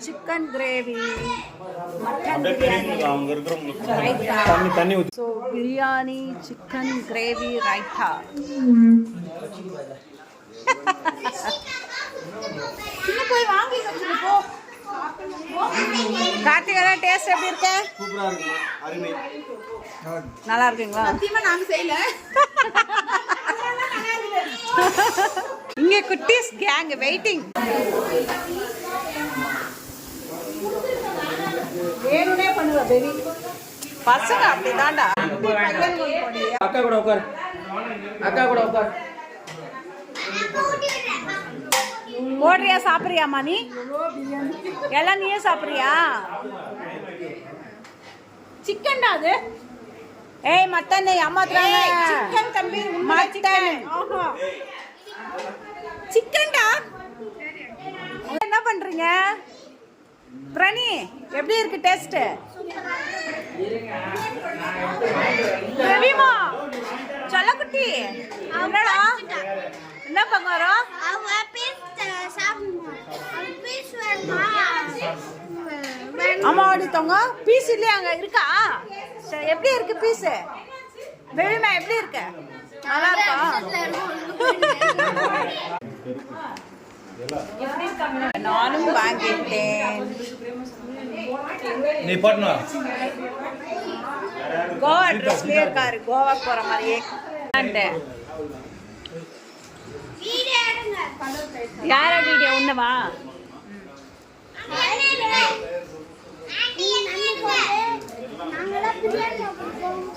Chicken gravy, mutton biryani, raita. So biryani, chicken gravy, raita. சின்ன போய் வாங்கி போ. கார்த்திகா டேஸ்ட் எப்படி இருக்கு? சூப்பரா இருக்கு, அருமை. நல்லா இருக்குங்களா? சத்தியமா நாங்க செய்யல. இங்க குட்டீஸ் கேங் வெயிட்டிங். வேணுனே பண்ணுவ பேபி. பசங்க அப்படிதான்டா. அக்கா கூட உட்கார், அக்கா கூட உட்கார். போடுறியா சாப்பிடுறியாமா நீ? எல்லாம் நீயே சாப்பிடுறியா? சிக்கன் தான் அது. ஏய் மட்டன் அம்மா சிக்கன் தம்பி, மட்டன். சிக்கன் டா. என்ன பண்றீங்க? பிரணி எப்படி இருக்கு டேஸ்ட்? ரவிமா சொல்லக்குட்டி என்னடா என்ன பங்கறோம்? அம்மா ஓடித்தவங்க பீஸ் இல்லையா அங்க இருக்கா? எப்படி இருக்கு பீஸ்? பேபிமா எப்படி இருக்கு? நல்லா இருக்கா? நானும் வாங்கிட்டேன். நீ பாட்னா கோவா ட்ரெஸ்லயே இருக்காரு, கோவா போற மாதிரியே. யார வீடியோ ஒண்ணுவா?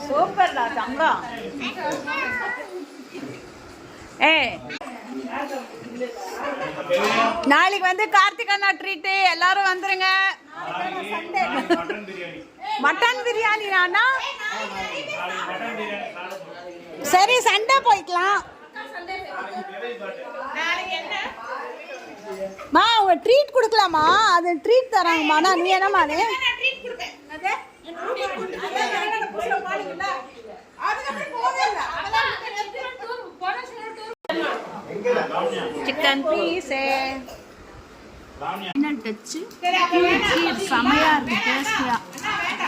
சூப்பர்டா தங்கம். நாளைக்கு வந்து கார்த்திக் அண்ணா ட்ரீட், எல்லாரும் வந்துருங்க. மட்டன் பிரியாணி நானா? சரி சண்டே போய்க்கலாம். மா அவங்க ட்ரீட் கொடுக்கலாமா? அது ட்ரீட் தராங்கம்மா. நீ என்னம்மா? சிக்கன் பீஸ் டச்சு செமையா இருக்கு, டேஸ்டியா.